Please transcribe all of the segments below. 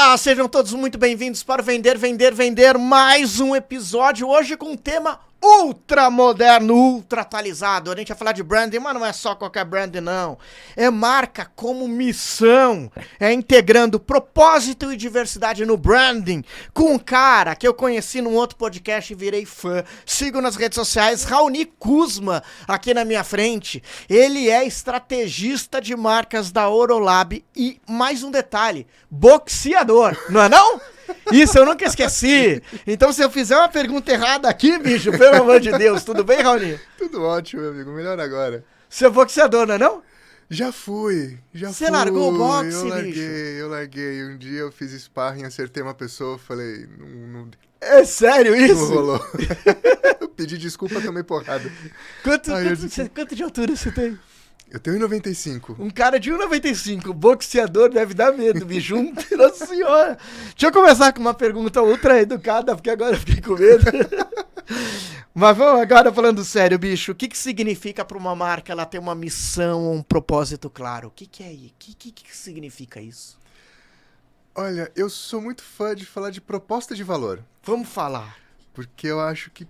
Olá, sejam todos muito bem-vindos para o Vender, mais um episódio, hoje com um tema ultra moderno, ultra atualizado. A gente vai falar de branding, mas não é só qualquer branding não, é marca como missão, é integrando propósito e diversidade no branding, com um cara que eu conheci num outro podcast e virei fã, sigo nas redes sociais, Raoni Kuzma, aqui na minha frente. Ele é estrategista de marcas da Orolab e, mais um detalhe, boxeador, não é não? Isso eu nunca esqueci. Então se eu fizer uma pergunta errada aqui, bicho, pelo amor de Deus, tudo bem, Raoni? Tudo ótimo, meu amigo, melhor agora. Você é boxeador, não é não? Já fui. Você largou o boxe, bicho? Eu larguei. Um dia eu fiz sparring, acertei uma pessoa, falei, não É sério isso? rolou. Eu pedi desculpa, tomei porrada. Quanto de altura você tem? Eu tenho 1,95. Um cara de 1,95, boxeador, deve dar medo, bicho. Nossa senhora. Deixa eu começar com uma pergunta ultra educada, porque agora eu fiquei com medo. Mas vamos agora falando sério, bicho. O que significa para uma marca ela ter uma missão, um propósito claro? O que é isso? O que significa isso? Olha, eu sou muito fã de falar de proposta de valor. Vamos falar. Porque eu acho que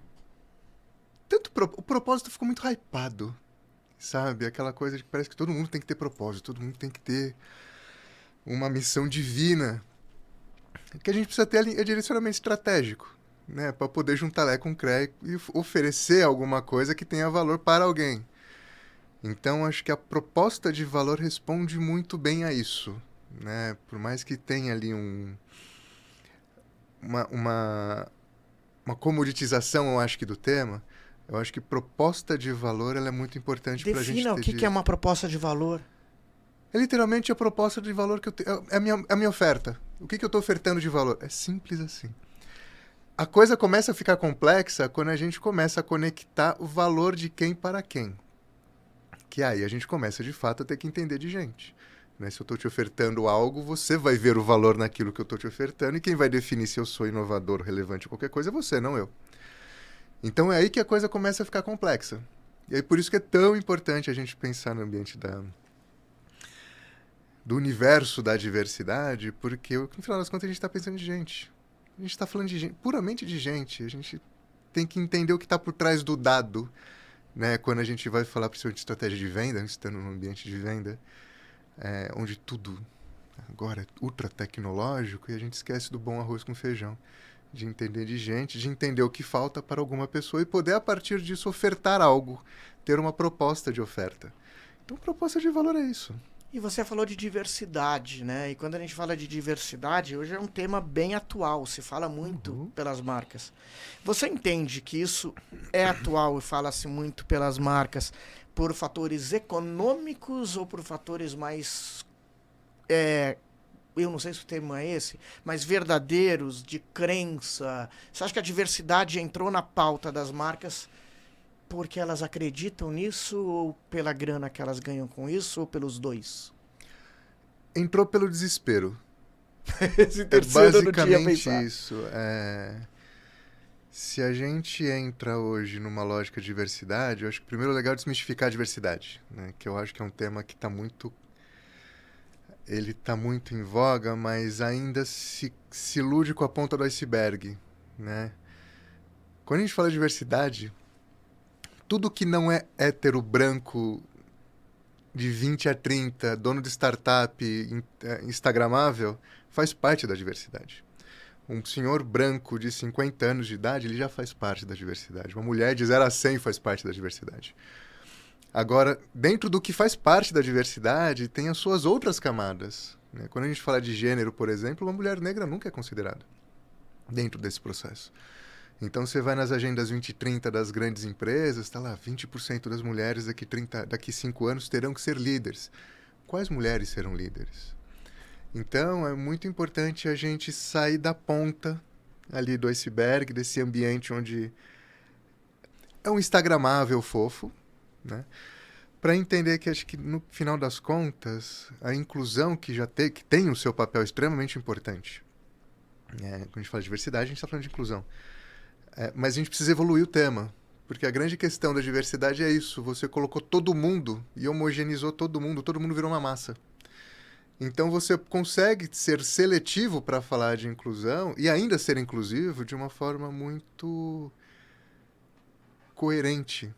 o propósito ficou muito hypado. Sabe? Aquela coisa de que parece que todo mundo tem que ter propósito, todo mundo tem que ter uma missão divina. O que a gente precisa ter é direcionamento estratégico, né? Para poder juntar Lé com Cré e oferecer alguma coisa que tenha valor para alguém. Então, acho que a proposta de valor responde muito bem a isso, né? Por mais que tenha ali uma comoditização, eu acho que, do tema. Eu acho que proposta de valor ela é muito importante para a gente ter. Defina o que é uma proposta de valor. É literalmente a proposta de valor que eu tenho. É a minha oferta. O que eu estou ofertando de valor? É simples assim. A coisa começa a ficar complexa quando a gente começa a conectar o valor de quem para quem. Que aí a gente começa, de fato, a ter que entender de gente. Né? Se eu estou te ofertando algo, você vai ver o valor naquilo que eu estou te ofertando e quem vai definir se eu sou inovador, relevante ou qualquer coisa é você, não eu. Então é aí que a coisa começa a ficar complexa. E aí por isso que é tão importante a gente pensar no ambiente do universo da diversidade, porque no final das contas a gente está pensando de gente. A gente está falando de gente, puramente de gente. A gente tem que entender o que está por trás do dado. Né? Quando a gente vai falar, principalmente de estratégia de venda, estando no ambiente de venda, onde tudo agora é ultra tecnológico e a gente esquece do bom arroz com feijão. De entender de gente, de entender o que falta para alguma pessoa e poder, a partir disso, ofertar algo, ter uma proposta de oferta. Então, proposta de valor é isso. E você falou de diversidade, né? E quando a gente fala de diversidade, hoje é um tema bem atual, se fala muito pelas marcas. Você entende que isso é atual e fala-se muito pelas marcas por fatores econômicos ou por fatores mais... eu não sei se o termo é esse, mas verdadeiros, de crença? Você acha que a diversidade entrou na pauta das marcas porque elas acreditam nisso, ou pela grana que elas ganham com isso, ou pelos dois? Entrou pelo desespero. Esse terceiro não tinha basicamente pensado. isso. Se a gente entra hoje numa lógica de diversidade, eu acho que primeiro é legal desmistificar a diversidade, né? Que eu acho que é um tema que está muito... Ele está muito em voga, mas ainda se ilude com a ponta do iceberg, né? Quando a gente fala de diversidade, tudo que não é hétero, branco, de 20 a 30, dono de startup, instagramável, faz parte da diversidade. Um senhor branco de 50 anos de idade, ele já faz parte da diversidade. Uma mulher de 0 a 100 faz parte da diversidade. Agora, dentro do que faz parte da diversidade, tem as suas outras camadas. Né? Quando a gente fala de gênero, por exemplo, uma mulher negra nunca é considerada dentro desse processo. Então, você vai nas agendas 2030 das grandes empresas, está lá, 20% das mulheres daqui 5 anos terão que ser líderes. Quais mulheres serão líderes? Então, é muito importante a gente sair da ponta ali do iceberg, desse ambiente onde é um instagramável fofo, né? Para entender que acho que no final das contas a inclusão que tem o seu papel extremamente importante. Quando a gente fala de diversidade, a gente está falando de inclusão. Mas a gente precisa evoluir o tema, porque a grande questão da diversidade é isso: você colocou todo mundo e homogeneizou todo mundo virou uma massa. Então você consegue ser seletivo para falar de inclusão e ainda ser inclusivo de uma forma muito coerente.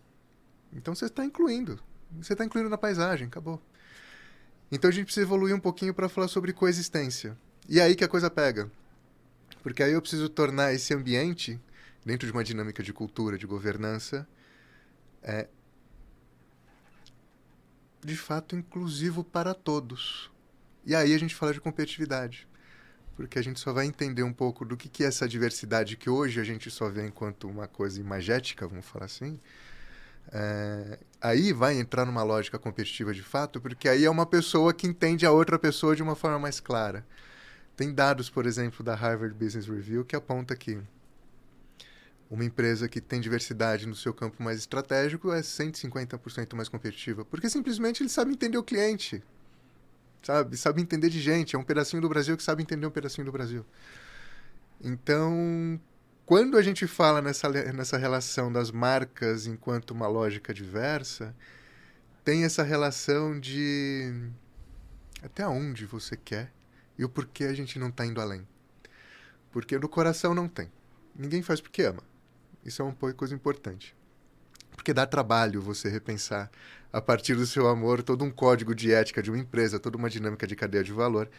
Então você está incluindo. Você está incluindo na paisagem, acabou. Então a gente precisa evoluir um pouquinho para falar sobre coexistência. E é aí que a coisa pega. Porque aí eu preciso tornar esse ambiente, dentro de uma dinâmica de cultura, de governança, de fato inclusivo para todos. E aí a gente fala de competitividade. Porque a gente só vai entender um pouco do que é essa diversidade que hoje a gente só vê enquanto uma coisa imagética, vamos falar assim. Aí vai entrar numa lógica competitiva de fato, porque aí é uma pessoa que entende a outra pessoa de uma forma mais clara. Tem dados, por exemplo, da Harvard Business Review que aponta que uma empresa que tem diversidade no seu campo mais estratégico é 150% mais competitiva, porque simplesmente ele sabe entender o cliente, sabe entender de gente, é um pedacinho do Brasil que sabe entender um pedacinho do Brasil. Então, quando a gente fala nessa relação das marcas enquanto uma lógica diversa, tem essa relação de até onde você quer e o porquê a gente não está indo além. Porque no coração não tem. Ninguém faz porque ama. Isso é uma coisa importante. Porque dá trabalho você repensar, a partir do seu amor, todo um código de ética de uma empresa, toda uma dinâmica de cadeia de valor.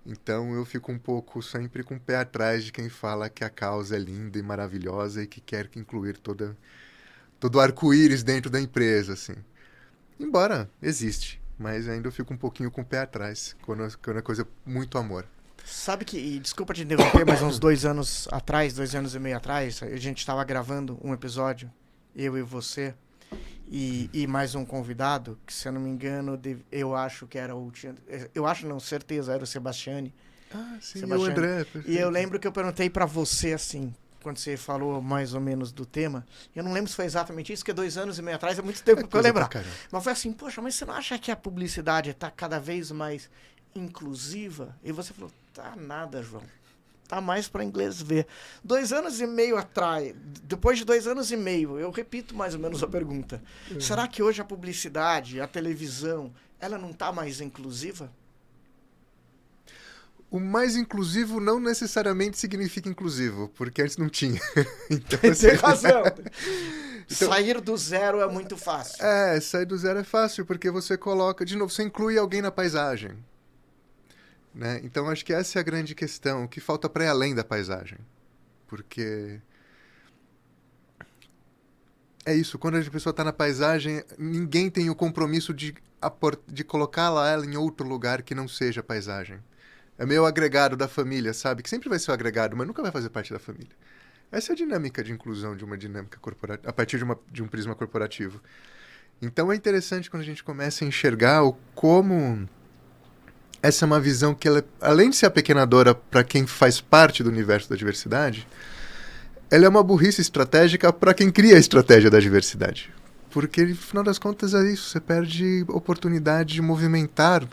Então eu fico um pouco sempre com o pé atrás de quem fala que a causa é linda e maravilhosa e que quer incluir todo o arco-íris dentro da empresa, assim. Embora existe, mas ainda eu fico um pouquinho com o pé atrás, quando é coisa muito amor. Sabe que, e desculpa te interromper, mas uns 2 anos atrás, 2 anos e meio atrás, a gente estava gravando um episódio, eu e você, e mais um convidado, que se eu não me engano, eu acho que era o... Eu acho, não, certeza, era o Sebastiani. Ah, sim, Sebastiani. o André. Perfeito. E eu lembro que eu perguntei pra você, assim, quando você falou mais ou menos do tema, eu não lembro se foi exatamente isso, porque 2 anos e meio atrás é muito tempo pra eu lembrar. Mas foi assim, poxa, mas você não acha que a publicidade tá cada vez mais inclusiva? E você falou, tá nada, João. Tá mais para inglês ver. 2 anos e meio atrás, depois de 2 anos e meio, eu repito mais ou menos a pergunta. Será que hoje a publicidade, a televisão, ela não tá mais inclusiva? O mais inclusivo não necessariamente significa inclusivo, porque antes não tinha. Então, Tem razão. Então, sair do zero é muito fácil. Sair do zero é fácil, porque você coloca, de novo, você inclui alguém na paisagem. Né? Então, acho que essa é a grande questão, o que falta para ir além da paisagem. Porque é isso, quando a pessoa está na paisagem, ninguém tem o compromisso de colocá-la ela em outro lugar que não seja a paisagem. É meio agregado da família, sabe? Que sempre vai ser o agregado, mas nunca vai fazer parte da família. Essa é a dinâmica de inclusão de uma dinâmica corporativa, a partir de um prisma corporativo. Então, é interessante quando a gente começa a enxergar como... Essa é uma visão que, ela, além de ser apequenadora para quem faz parte do universo da diversidade, ela é uma burrice estratégica para quem cria a estratégia da diversidade. Porque, no final das contas, é isso. Você perde oportunidade de movimentar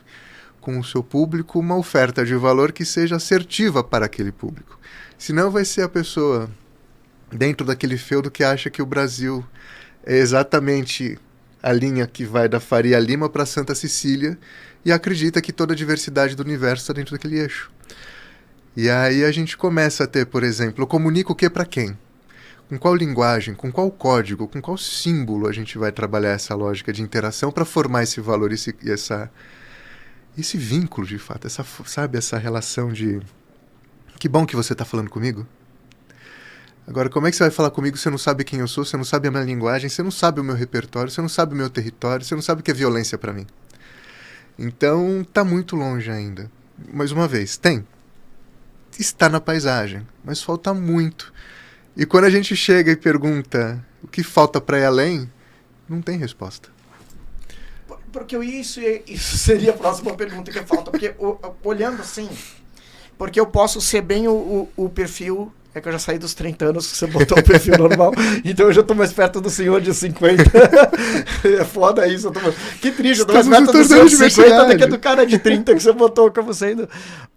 com o seu público uma oferta de valor que seja assertiva para aquele público. Senão vai ser a pessoa dentro daquele feudo que acha que o Brasil é exatamente a linha que vai da Faria Lima para Santa Cecília e acredita que toda a diversidade do universo está dentro daquele eixo. E aí a gente começa a ter, por exemplo, eu comunico o que para quem? Com qual linguagem, com qual código, com qual símbolo a gente vai trabalhar essa lógica de interação para formar esse valor, esse vínculo, de fato, essa relação de que bom que você está falando comigo. Agora, como é que você vai falar comigo se você não sabe quem eu sou, você não sabe a minha linguagem, você não sabe o meu repertório, você não sabe o meu território, você não sabe o que é violência para mim? Então, tá muito longe ainda. Mais uma vez, está na paisagem, mas falta muito. E quando a gente chega e pergunta o que falta para ir além, não tem resposta. Porque isso seria a próxima pergunta que falta. Porque olhando assim, porque eu posso ser bem o perfil... É que eu já saí dos 30 anos que você botou o perfil normal, então eu já tô mais perto do senhor de 50. É foda isso. Que triste, eu tô mais perto do senhor de 50 do que do cara de 30 que você botou como sendo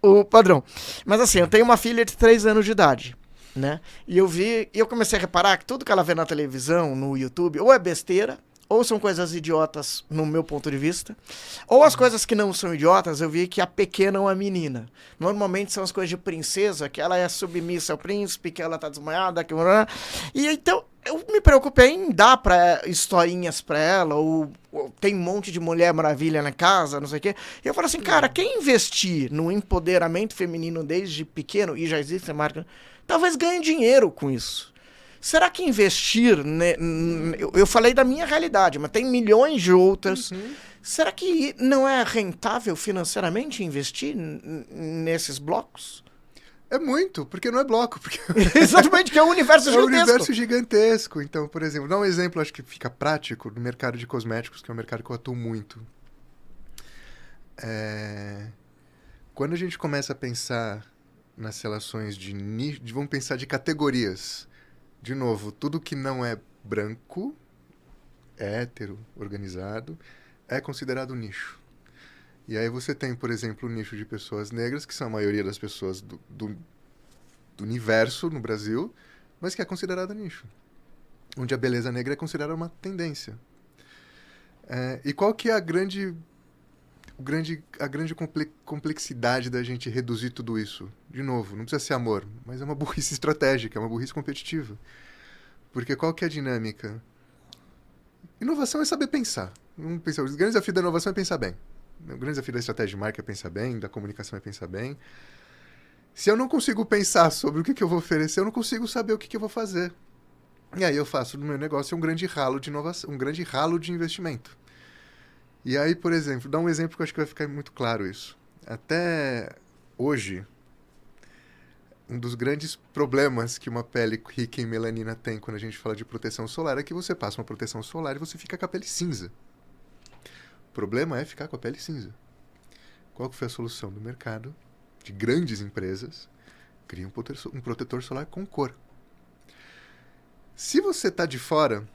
o padrão. Mas assim, eu tenho uma filha de 3 anos de idade, né? E eu comecei a reparar que tudo que ela vê na televisão, no YouTube, ou é besteira, ou são coisas idiotas no meu ponto de vista, ou as coisas que não são idiotas, eu vi que a pequena é uma menina. Normalmente são as coisas de princesa, que ela é submissa ao príncipe, que ela tá desmaiada, que... E então eu me preocupei em dar historinhas pra ela, ou tem um monte de Mulher Maravilha na casa, não sei o quê. E eu falo assim, cara, quem investir no empoderamento feminino desde pequeno, e já existe marca, talvez ganhe dinheiro com isso. Será que investir... Eu falei da minha realidade, mas tem milhões de outras. Será que não é rentável financeiramente investir nesses blocos? É muito, porque não é bloco. Porque... Exatamente, que é um universo gigantesco. É um universo gigantesco. Então, por exemplo, dá um exemplo, acho que fica prático, no mercado de cosméticos, que é um mercado que eu atuo muito. Quando a gente começa a pensar nas relações de nicho, vamos pensar de categorias. De novo, tudo que não é branco, hétero, organizado, é considerado nicho. E aí você tem, por exemplo, o nicho de pessoas negras, que são a maioria das pessoas do universo no Brasil, mas que é considerado nicho. Onde a beleza negra é considerada uma tendência. E qual que é a grande complexidade da gente reduzir tudo isso? De novo, não precisa ser amor, mas é uma burrice estratégica, é uma burrice competitiva. Porque qual que é a dinâmica? Inovação é saber pensar. O grande desafio da inovação é pensar bem. O grande desafio da estratégia de marca é pensar bem, da comunicação é pensar bem. Se eu não consigo pensar sobre o que eu vou oferecer, eu não consigo saber o que eu vou fazer. E aí eu faço do meu negócio um grande ralo de inovação, um grande ralo de investimento. E aí, por exemplo, dá um exemplo que eu acho que vai ficar muito claro isso. Até hoje, um dos grandes problemas que uma pele rica em melanina tem quando a gente fala de proteção solar é que você passa uma proteção solar e você fica com a pele cinza. O problema é ficar com a pele cinza. Qual que foi a solução do mercado? De grandes empresas, cria um protetor solar com cor. Se você está de fora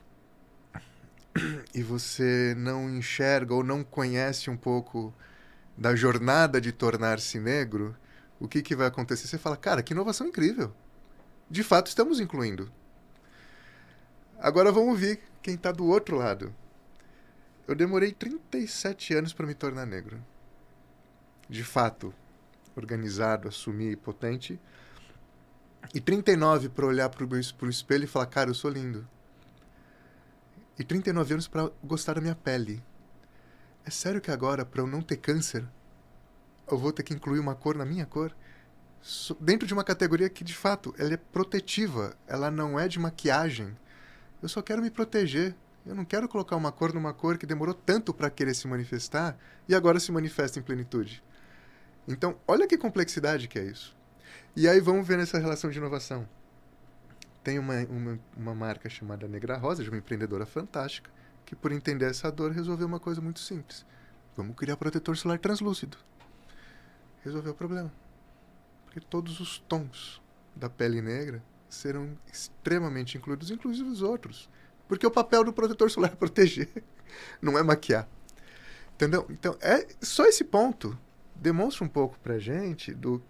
e você não enxerga ou não conhece um pouco da jornada de tornar-se negro, o que vai acontecer? Você fala, cara, que inovação incrível. De fato, estamos incluindo. Agora vamos ver quem está do outro lado. Eu demorei 37 anos para me tornar negro. De fato, organizado, assumir, potente. E 39 para olhar para o espelho e falar, cara, eu sou lindo. E 39 anos para gostar da minha pele. É sério que agora, para eu não ter câncer, eu vou ter que incluir uma cor na minha cor? Dentro de uma categoria que, de fato, ela é protetiva. Ela não é de maquiagem. Eu só quero me proteger. Eu não quero colocar uma cor numa cor que demorou tanto para querer se manifestar e agora se manifesta em plenitude. Então, olha que complexidade que é isso. E aí vamos ver nessa relação de inovação. Tem uma marca chamada Negra Rosa, de uma empreendedora fantástica, que por entender essa dor resolveu uma coisa muito simples. Vamos criar protetor solar translúcido. Resolveu o problema. Porque todos os tons da pele negra serão extremamente incluídos, inclusive os outros. Porque o papel do protetor solar é proteger, não é maquiar. Entendeu? Então, só esse ponto demonstra um pouco pra gente do...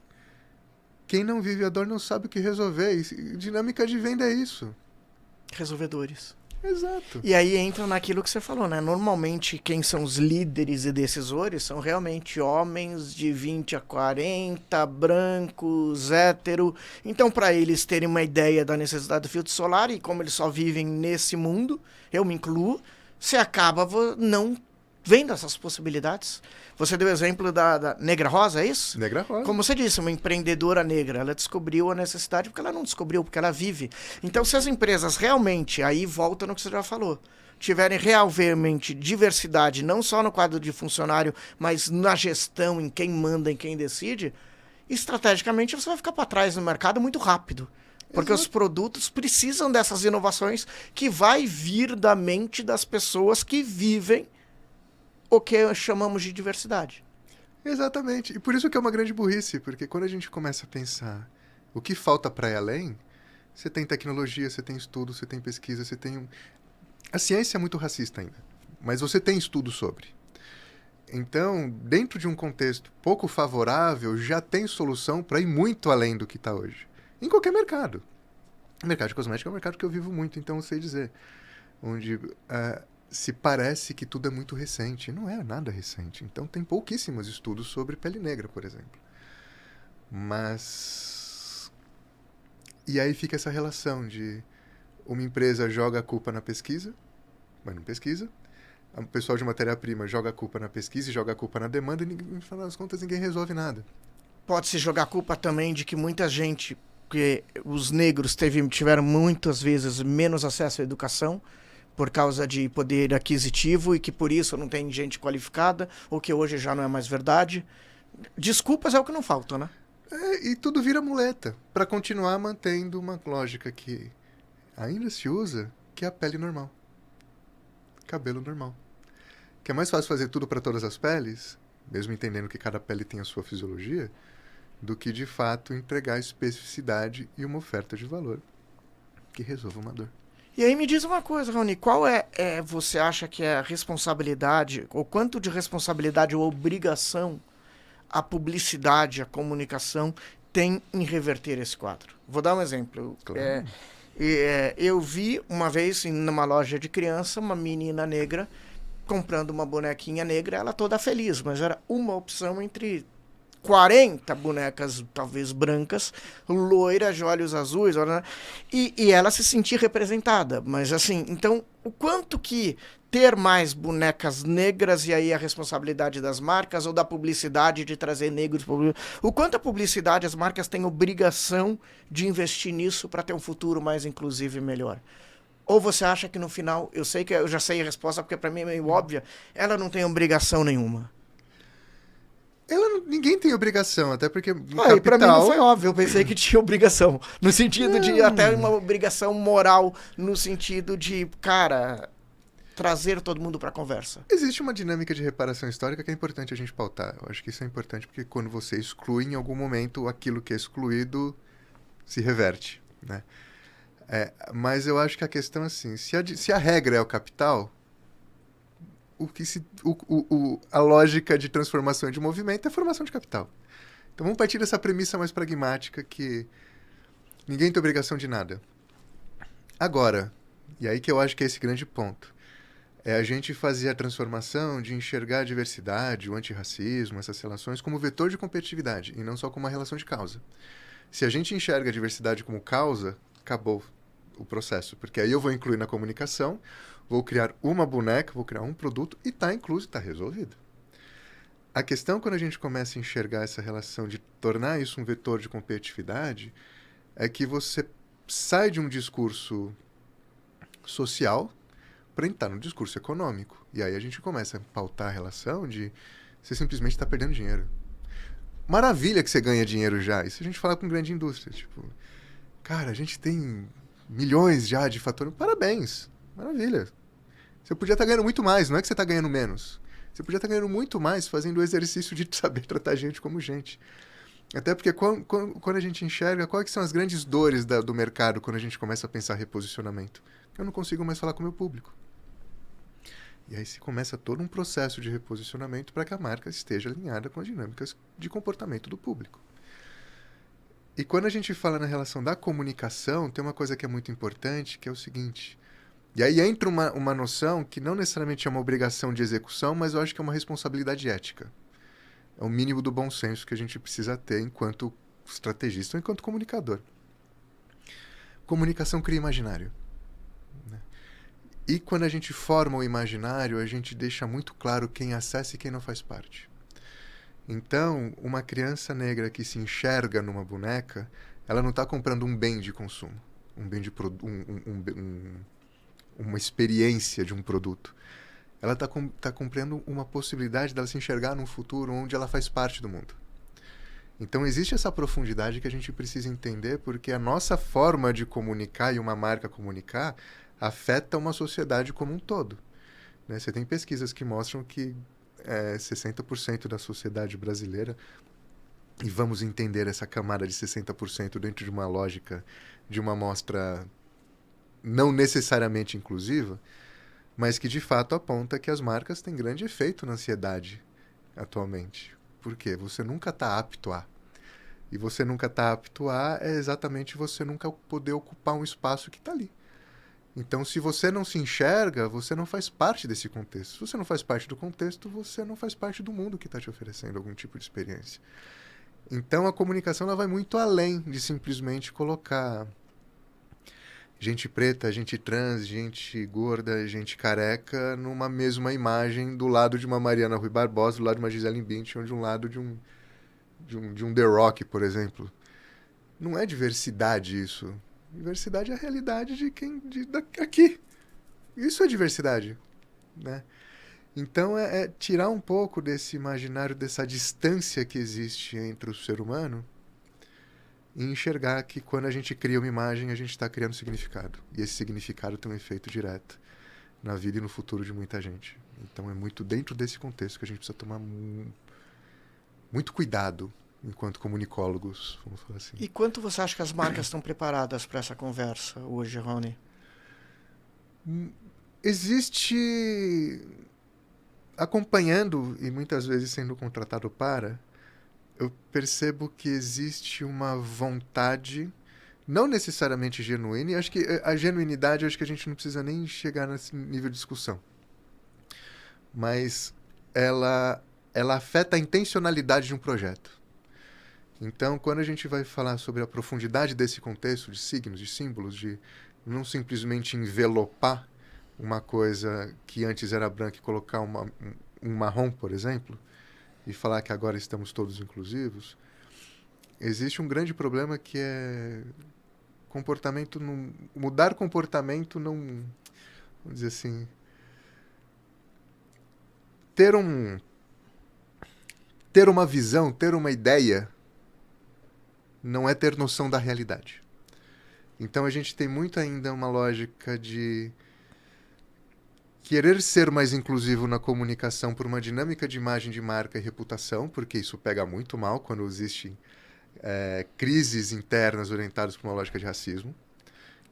Quem não vive a dor não sabe o que resolver. E dinâmica de venda é isso. Resolvedores. Exato. E aí entra naquilo que você falou, né? Normalmente quem são os líderes e decisores são realmente homens de 20 a 40, brancos, hétero. Então, para eles terem uma ideia da necessidade do filtro solar, e como eles só vivem nesse mundo, eu me incluo, você acaba não vendo essas possibilidades. Você deu o exemplo da Negra Rosa, é isso? Negra Rosa. Como você disse, uma empreendedora negra, ela descobriu a necessidade porque ela não descobriu, porque ela vive. Então, se as empresas realmente, aí volta no que você já falou, tiverem realmente diversidade, não só no quadro de funcionário, mas na gestão, em quem manda, em quem decide, estrategicamente você vai ficar para trás no mercado muito rápido. Porque os produtos precisam dessas inovações que vai vir da mente das pessoas que vivem o que chamamos de diversidade. Exatamente. E por isso que é uma grande burrice, porque quando a gente começa a pensar o que falta para ir além, você tem tecnologia, você tem estudo, você tem pesquisa, você tem... A ciência é muito racista ainda, mas você tem estudo sobre. Então, dentro de um contexto pouco favorável, já tem solução para ir muito além do que está hoje. Em qualquer mercado. O mercado de cosmética é um mercado que eu vivo muito, então eu sei dizer. Onde se parece que tudo é muito recente. Não é nada recente. Então tem pouquíssimos estudos sobre pele negra, por exemplo. Mas... E aí fica essa relação de uma empresa joga a culpa na pesquisa, mas não pesquisa. O pessoal de matéria-prima joga a culpa na pesquisa e joga a culpa na demanda e, no final das contas, ninguém resolve nada. Pode-se jogar a culpa também de que muita gente, que os negros tiveram muitas vezes menos acesso à educação por causa de poder aquisitivo e que por isso não tem gente qualificada, ou que hoje já não é mais verdade. Desculpas é o que não falta, né? E tudo vira muleta para continuar mantendo uma lógica que ainda se usa, que é a pele normal. Cabelo normal. Que é mais fácil fazer tudo para todas as peles, mesmo entendendo que cada pele tem a sua fisiologia, do que de fato entregar especificidade e uma oferta de valor que resolva uma dor. E aí me diz uma coisa, Raoni, qual você acha que é a responsabilidade, ou quanto de responsabilidade ou obrigação a publicidade, a comunicação tem em reverter esse quadro? Vou dar um exemplo. Claro. Eu vi uma vez numa loja de criança uma menina negra comprando uma bonequinha negra, ela toda feliz, mas era uma opção entre 40 bonecas, talvez brancas, loiras, de olhos azuis, e ela se sentia representada. Mas assim, então, o quanto que ter mais bonecas negras, e aí a responsabilidade das marcas ou da publicidade de trazer negros, o quanto a publicidade, as marcas têm obrigação de investir nisso para ter um futuro mais inclusivo e melhor? Ou você acha que no final, eu sei que eu já sei a resposta porque para mim é meio óbvia, ela não tem obrigação nenhuma? Ninguém tem obrigação, até porque no Pra mim não foi capital... óbvio, eu pensei que tinha obrigação. No sentido de até uma obrigação moral, no sentido de, cara, trazer todo mundo pra conversa. Existe uma dinâmica de reparação histórica que é importante a gente pautar. Eu acho que isso é importante porque quando você exclui, em algum momento, aquilo que é excluído se reverte, né? Mas eu acho que a questão é assim, se a regra é o capital, a lógica de transformação de movimento é formação de capital. Então vamos partir dessa premissa mais pragmática que ninguém tem obrigação de nada. Agora, e aí que eu acho que é esse grande ponto, é a gente fazer a transformação de enxergar a diversidade, o antirracismo, essas relações como vetor de competitividade e não só como uma relação de causa. Se a gente enxerga a diversidade como causa, acabou o processo, porque aí eu vou incluir na comunicação, vou criar uma boneca, vou criar um produto e está incluso, está resolvido. A questão quando a gente começa a enxergar essa relação de tornar isso um vetor de competitividade é que você sai de um discurso social para entrar no discurso econômico. E aí a gente começa a pautar a relação de você simplesmente está perdendo dinheiro. Maravilha que você ganha dinheiro já. Isso a gente fala com grande indústria. Tipo, cara, a gente tem milhões já de faturamento. Parabéns. Maravilha. Você podia estar ganhando muito mais. Não é que você está ganhando menos. Você podia estar ganhando muito mais fazendo o exercício de saber tratar gente como gente. Até porque quando a gente enxerga quais são as grandes dores do mercado quando a gente começa a pensar reposicionamento. Eu não consigo mais falar com o meu público. E aí se começa todo um processo de reposicionamento para que a marca esteja alinhada com as dinâmicas de comportamento do público. E quando a gente fala na relação da comunicação, tem uma coisa que é muito importante, que é o seguinte. E aí entra uma noção que não necessariamente é uma obrigação de execução, mas eu acho que é uma responsabilidade ética. É o mínimo do bom senso que a gente precisa ter enquanto estrategista ou enquanto comunicador. Comunicação cria imaginário. E quando a gente forma o imaginário, a gente deixa muito claro quem acessa e quem não faz parte. Então, uma criança negra que se enxerga numa boneca, ela não está comprando um bem de consumo, uma experiência de um produto. Ela está comprando uma possibilidade dela se enxergar num futuro onde ela faz parte do mundo. Então, existe essa profundidade que a gente precisa entender, porque a nossa forma de comunicar e uma marca comunicar afeta uma sociedade como um todo. Né? Você tem pesquisas que mostram que 60% da sociedade brasileira, e vamos entender essa camada de 60% dentro de uma lógica de uma amostra não necessariamente inclusiva, mas que de fato aponta que as marcas têm grande efeito na ansiedade atualmente. Por quê? Você nunca está apto a. E você nunca está apto a é exatamente você nunca poder ocupar um espaço que está ali. Então, se você não se enxerga, você não faz parte desse contexto. Se você não faz parte do contexto, você não faz parte do mundo que está te oferecendo algum tipo de experiência. Então, a comunicação ela vai muito além de simplesmente colocar gente preta, gente trans, gente gorda, gente careca numa mesma imagem do lado de uma Mariana Rui Barbosa, do lado de uma Gisele Bündchen, ou de um lado de um The Rock, por exemplo. Não é diversidade isso. Diversidade é a realidade de quem aqui. Isso é diversidade, né? Então é tirar um pouco desse imaginário, dessa distância que existe entre o ser humano e enxergar que quando a gente cria uma imagem, a gente está criando significado. E esse significado tem um efeito direto na vida e no futuro de muita gente. Então é muito dentro desse contexto que a gente precisa tomar muito cuidado enquanto comunicólogos, vamos falar assim. E quanto você acha que as marcas estão preparadas para essa conversa hoje, Rony? Existe, acompanhando e muitas vezes sendo contratado para, eu percebo que existe uma vontade, não necessariamente genuína, e acho que a genuinidade, acho que a gente não precisa nem chegar nesse nível de discussão. Mas ela afeta a intencionalidade de um projeto. Então, quando a gente vai falar sobre a profundidade desse contexto de signos, de símbolos, de não simplesmente envelopar uma coisa que antes era branca e colocar um marrom, por exemplo, e falar que agora estamos todos inclusivos, existe um grande problema que é comportamento mudar comportamento não, vamos dizer assim, ter uma visão, ter uma ideia não é ter noção da realidade. Então a gente tem muito ainda uma lógica de querer ser mais inclusivo na comunicação por uma dinâmica de imagem de marca e reputação, porque isso pega muito mal quando existem crises internas orientadas por uma lógica de racismo.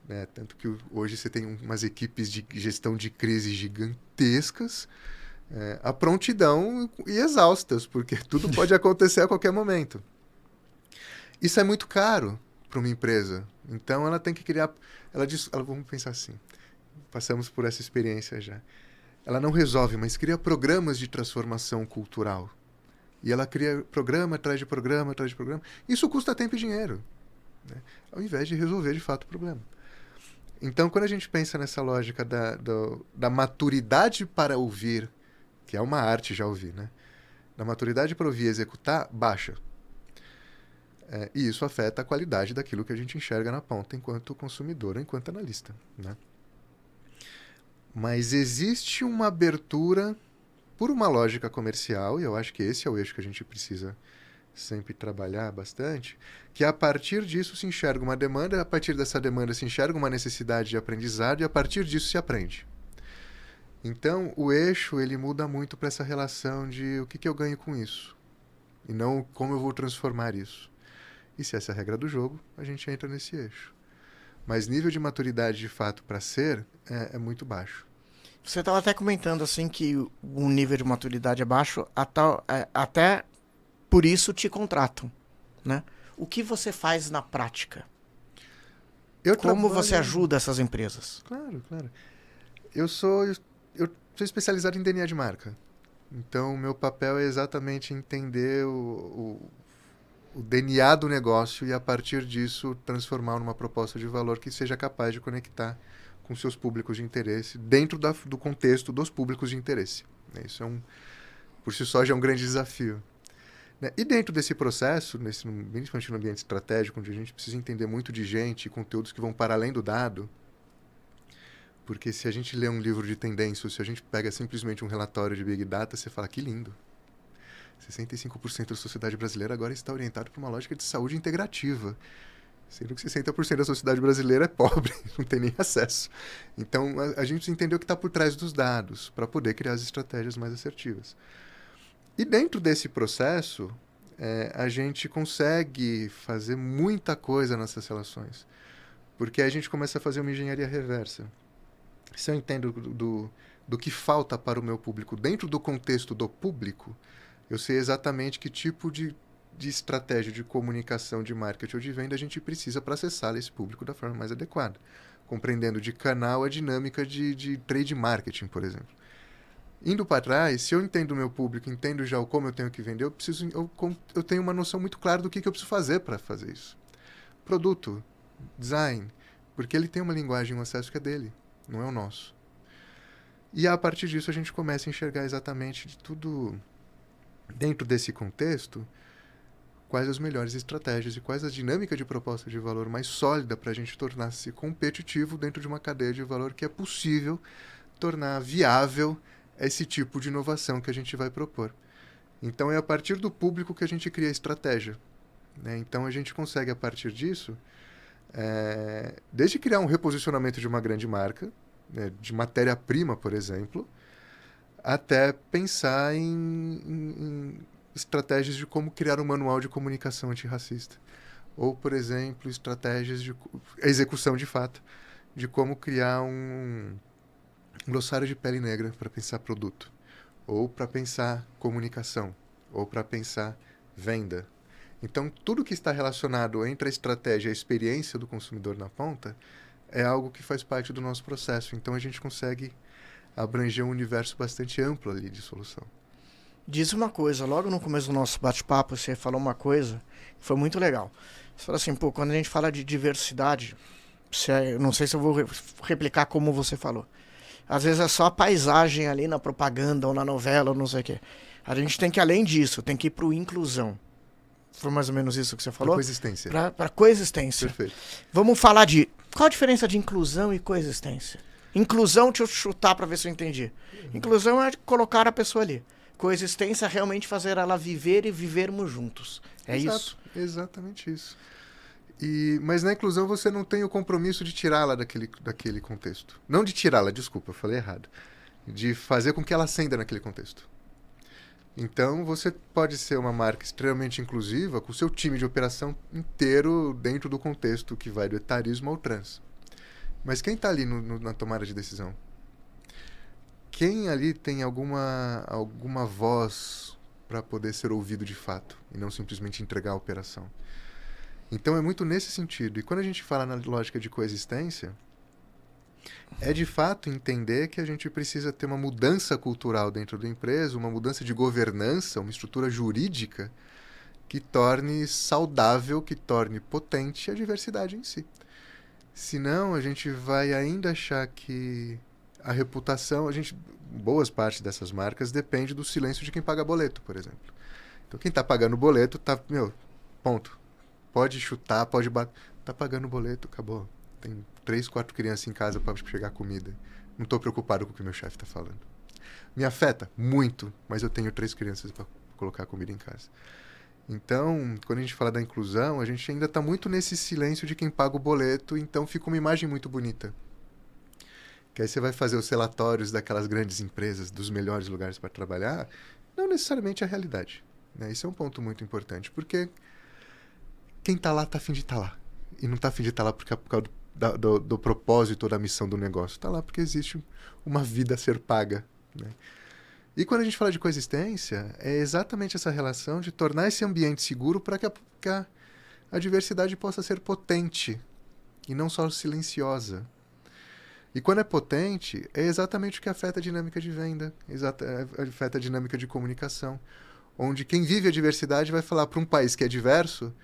Né? Tanto que hoje você tem umas equipes de gestão de crise gigantescas, a prontidão e exaustas, porque tudo pode acontecer a qualquer momento. Isso é muito caro para uma empresa. Então ela tem que criar... vamos pensar assim. Passamos por essa experiência já. Ela não resolve, mas cria programas de transformação cultural. E ela cria programa atrás de programa, atrás de programa. Isso custa tempo e dinheiro, né? Ao invés de resolver de fato o problema. Então, quando a gente pensa nessa lógica da maturidade para ouvir, que é uma arte já ouvir, né? Da maturidade para ouvir e executar, baixa. E isso afeta a qualidade daquilo que a gente enxerga na ponta enquanto consumidor, enquanto analista, né? Mas existe uma abertura por uma lógica comercial, e eu acho que esse é o eixo que a gente precisa sempre trabalhar bastante, que a partir disso se enxerga uma demanda, a partir dessa demanda se enxerga uma necessidade de aprendizado, e a partir disso se aprende. Então, o eixo ele muda muito para essa relação de o que eu ganho com isso, e não como eu vou transformar isso. E se essa é a regra do jogo, a gente entra nesse eixo. Mas nível de maturidade de fato para ser é muito baixo. Você estava até comentando assim que o nível de maturidade é baixo, até por isso te contratam, né? O que você faz na prática? Como você ajuda essas empresas? Claro. Eu sou especializado em DNA de marca. Então, meu papel é exatamente entender o DNA do negócio e, a partir disso, transformar numa proposta de valor que seja capaz de conectar com seus públicos de interesse dentro do contexto dos públicos de interesse. Isso por si só já é um grande desafio. E dentro desse processo, principalmente no ambiente estratégico, onde a gente precisa entender muito de gente e conteúdos que vão para além do dado, porque se a gente lê um livro de tendência ou se a gente pega simplesmente um relatório de Big Data, você fala, que lindo. 65% da sociedade brasileira agora está orientada para uma lógica de saúde integrativa, sendo que 60% da sociedade brasileira é pobre, não tem nem acesso. Então, a gente precisa entender o que está por trás dos dados para poder criar as estratégias mais assertivas. E dentro desse processo, a gente consegue fazer muita coisa nessas relações, porque a gente começa a fazer uma engenharia reversa. Se eu entendo do que falta para o meu público dentro do contexto do público, eu sei exatamente que tipo de estratégia de comunicação, de marketing ou de venda a gente precisa para acessar esse público da forma mais adequada. compreendendo de canal a dinâmica de trade marketing, por exemplo. Indo para trás, se eu entendo o meu público, entendo já como eu tenho que vender, eu tenho uma noção muito clara do que eu preciso fazer para fazer isso. Produto, design, porque ele tem uma linguagem, um acesso que é dele, não é o nosso. E a partir disso a gente começa a enxergar exatamente de tudo dentro desse contexto, quais as melhores estratégias e quais a dinâmica de proposta de valor mais sólida para a gente tornar-se competitivo dentro de uma cadeia de valor que é possível tornar viável esse tipo de inovação que a gente vai propor. Então é a partir do público que a gente cria a estratégia, né? Então a gente consegue, a partir disso, desde criar um reposicionamento de uma grande marca, né, de matéria-prima, por exemplo, até pensar em estratégias de como criar um manual de comunicação antirracista. Ou, por exemplo, estratégias de execução de fato, de como criar um glossário de pele negra para pensar produto, ou para pensar comunicação, ou para pensar venda. Então, tudo que está relacionado entre a estratégia e a experiência do consumidor na ponta é algo que faz parte do nosso processo. Então, a gente consegue abranger um universo bastante amplo ali de solução. Diz uma coisa, logo no começo do nosso bate-papo, você falou uma coisa que foi muito legal. Você falou assim, pô, quando a gente fala de diversidade, não sei se eu vou replicar como você falou. Às vezes é só a paisagem ali na propaganda ou na novela ou não sei o quê. A gente tem que, além disso, tem que ir pro inclusão. Foi mais ou menos isso que você falou? Para coexistência. Para coexistência. Perfeito. Vamos falar de... Qual a diferença de inclusão e coexistência? Inclusão, deixa eu chutar para ver se eu entendi. Inclusão é colocar a pessoa ali. Coexistência é realmente fazer ela viver e vivermos juntos. É isso? Exatamente isso. Mas na inclusão você não tem o compromisso de tirá-la daquele contexto. Não de tirá-la, desculpa, eu falei errado. De fazer com que ela ascenda naquele contexto. Então você pode ser uma marca extremamente inclusiva com o seu time de operação inteiro dentro do contexto que vai do etarismo ao trans. Mas quem está ali na tomada de decisão? Quem ali tem alguma voz para poder ser ouvido de fato e não simplesmente entregar a operação? Então é muito nesse sentido. E quando a gente fala na lógica de coexistência, é de fato entender que a gente precisa ter uma mudança cultural dentro da empresa, uma mudança de governança, uma estrutura jurídica que torne saudável, que torne potente a diversidade em si. Senão a gente vai ainda achar que a reputação, boas partes dessas marcas depende do silêncio de quem paga boleto, por exemplo. Então quem está pagando o boleto tá, ponto. Pode chutar, pode bater. Tá pagando o boleto, acabou. Tem 3, 4 crianças em casa para chegar comida. Não estou preocupado com o que meu chefe está falando. Me afeta muito, mas eu tenho 3 crianças para colocar comida em casa. Então, quando a gente fala da inclusão, a gente ainda está muito nesse silêncio de quem paga o boleto, então fica uma imagem muito bonita. Que aí você vai fazer os relatórios daquelas grandes empresas, dos melhores lugares para trabalhar, não necessariamente a realidade, né? Isso é um ponto muito importante, porque quem está lá está a fim de estar lá. E não está a fim de estar lá por causa do propósito ou da missão do negócio. Está lá porque existe uma vida a ser paga, né? E quando a gente fala de coexistência, é exatamente essa relação de tornar esse ambiente seguro para que a diversidade possa ser potente e não só silenciosa. E quando é potente, é exatamente o que afeta a dinâmica de venda, afeta a dinâmica de comunicação, onde quem vive a diversidade vai falar para um país que é diverso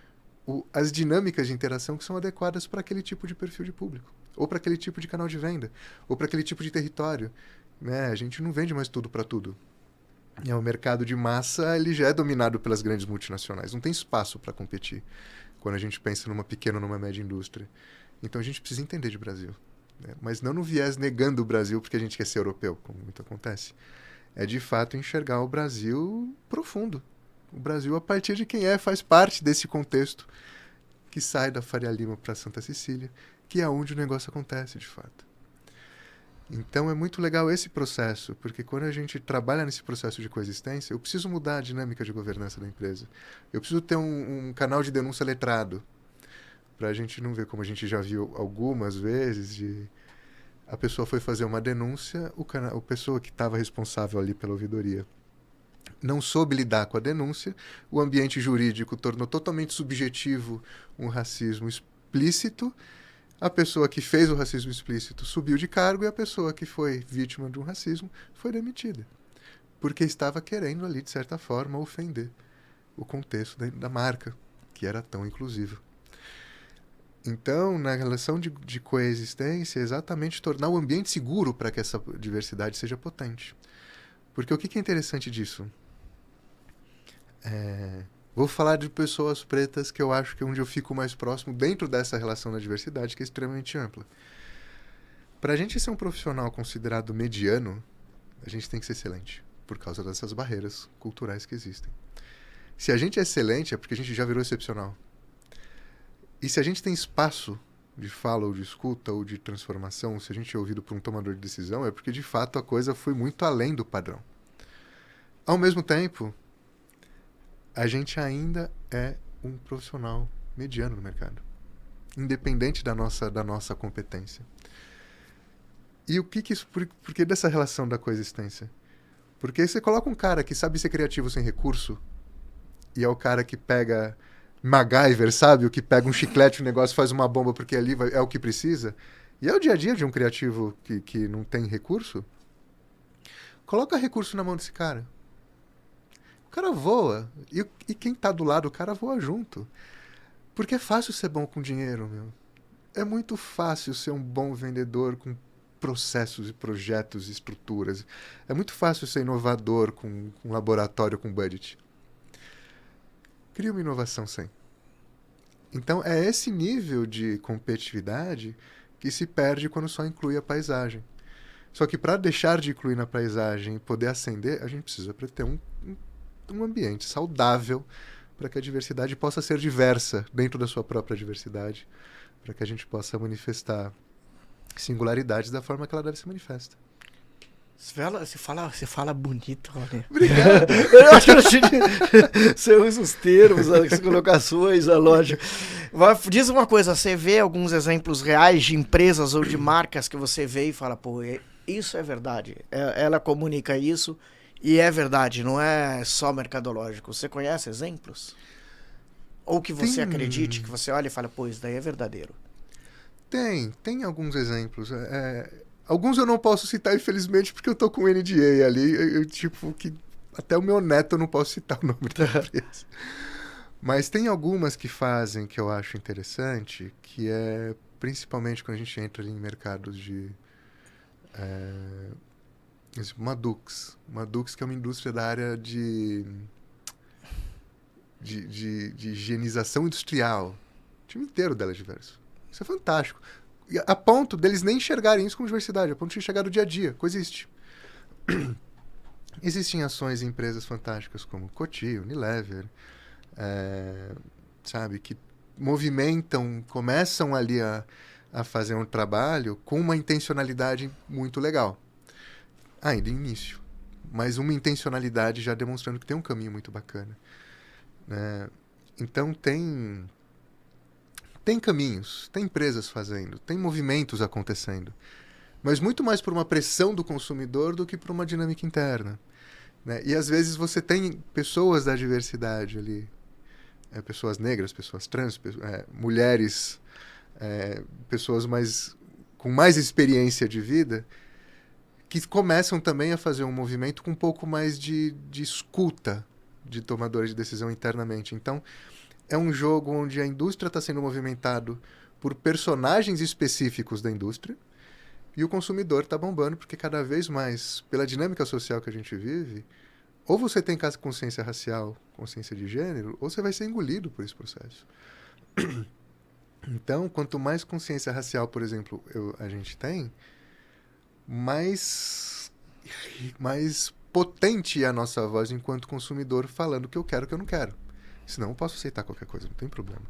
as dinâmicas de interação que são adequadas para aquele tipo de perfil de público, ou para aquele tipo de canal de venda, ou para aquele tipo de território. Né? A gente não vende mais tudo para tudo. O mercado de massa ele já é dominado pelas grandes multinacionais. Não tem espaço para competir quando a gente pensa numa pequena ou numa média indústria. Então a gente precisa entender de Brasil. Né? Mas não no viés negando o Brasil porque a gente quer ser europeu, como muito acontece. É de fato enxergar o Brasil profundo. O Brasil, a partir de quem faz parte desse contexto que sai da Faria Lima para Santa Cecília, que é onde o negócio acontece de fato. Então é muito legal esse processo, porque quando a gente trabalha nesse processo de coexistência, eu preciso mudar a dinâmica de governança da empresa. Eu preciso ter um canal de denúncia letrado, para a gente não ver como a gente já viu algumas vezes, a pessoa foi fazer uma denúncia, a pessoa que estava responsável ali pela ouvidoria não soube lidar com a denúncia, o ambiente jurídico tornou totalmente subjetivo um racismo explícito, A pessoa que fez o racismo explícito subiu de cargo e a pessoa que foi vítima de um racismo foi demitida. Porque estava querendo ali, de certa forma, ofender o contexto da marca, que era tão inclusiva. Então, na relação de coexistência, é exatamente tornar o ambiente seguro para que essa diversidade seja potente. Porque o que é interessante disso? Vou falar de pessoas pretas que eu acho que é onde eu fico mais próximo dentro dessa relação da diversidade, que é extremamente ampla. Para a gente ser um profissional considerado mediano, a gente tem que ser excelente, por causa dessas barreiras culturais que existem. Se a gente é excelente, é porque a gente já virou excepcional. E se a gente tem espaço de fala ou de escuta ou de transformação, se a gente é ouvido por um tomador de decisão, é porque de fato a coisa foi muito além do padrão. Ao mesmo tempo, a gente ainda é um profissional mediano no mercado, independente da nossa competência. E o que isso... Por que dessa relação da coexistência? Porque você coloca um cara que sabe ser criativo sem recurso, e é o cara que pega MacGyver, sabe? O que pega um chiclete, um negócio, faz uma bomba porque ali é o que precisa. E é o dia a dia de um criativo que não tem recurso. Coloca recurso na mão desse cara. O cara voa. E quem tá do lado, o cara voa junto. Porque é fácil ser bom com dinheiro, meu. É muito fácil ser um bom vendedor com processos e projetos e estruturas. É muito fácil ser inovador com um laboratório com budget. Cria uma inovação sem. Então, é esse nível de competitividade que se perde quando só inclui a paisagem. Só que para deixar de incluir na paisagem e poder ascender, a gente precisa ter um ambiente saudável para que a diversidade possa ser diversa dentro da sua própria diversidade, para que a gente possa manifestar singularidades da forma que ela deve se manifesta. Você fala bonito, Rony. Obrigado. Eu acho que você usa os termos, as colocações, a lógica. Diz uma coisa, você vê alguns exemplos reais de empresas ou de marcas que você vê e fala, pô, isso é verdade. Ela comunica isso e é verdade, não é só mercadológico. Você conhece exemplos? Ou que você acredite, que você olha e fala, pô, isso daí é verdadeiro. Tem alguns exemplos. Alguns eu não posso citar, infelizmente, porque eu tô com o NDA ali. Tipo, que até o meu neto eu não posso citar o nome da empresa. Mas tem algumas que fazem que eu acho interessante, que é principalmente quando a gente entra ali em mercados de... Madux. Madux, que é uma indústria da área de higienização industrial. O time inteiro dela é diverso. Isso é fantástico. A ponto deles nem enxergarem isso como diversidade, a ponto de enxergar no dia a dia, coexiste. Existem ações em empresas fantásticas como Coty, Unilever, sabe, que movimentam, começam ali a fazer um trabalho com uma intencionalidade muito legal. Ainda início, mas uma intencionalidade já demonstrando que tem um caminho muito bacana. Então tem caminhos, tem empresas fazendo, tem movimentos acontecendo, mas muito mais por uma pressão do consumidor do que por uma dinâmica interna. Né? E às vezes você tem pessoas da diversidade ali, pessoas negras, pessoas trans, mulheres, pessoas com mais experiência de vida, que começam também a fazer um movimento com um pouco mais de escuta de tomadores de decisão internamente. Então, é um jogo onde a indústria está sendo movimentado por personagens específicos da indústria e o consumidor está bombando porque cada vez mais, pela dinâmica social que a gente vive, ou você tem consciência racial, consciência de gênero, ou você vai ser engolido por esse processo. Então, quanto mais consciência racial, por exemplo, a gente tem, mais potente é a nossa voz enquanto consumidor falando o que eu quero e o que eu não quero. Senão eu posso aceitar qualquer coisa, não tem problema.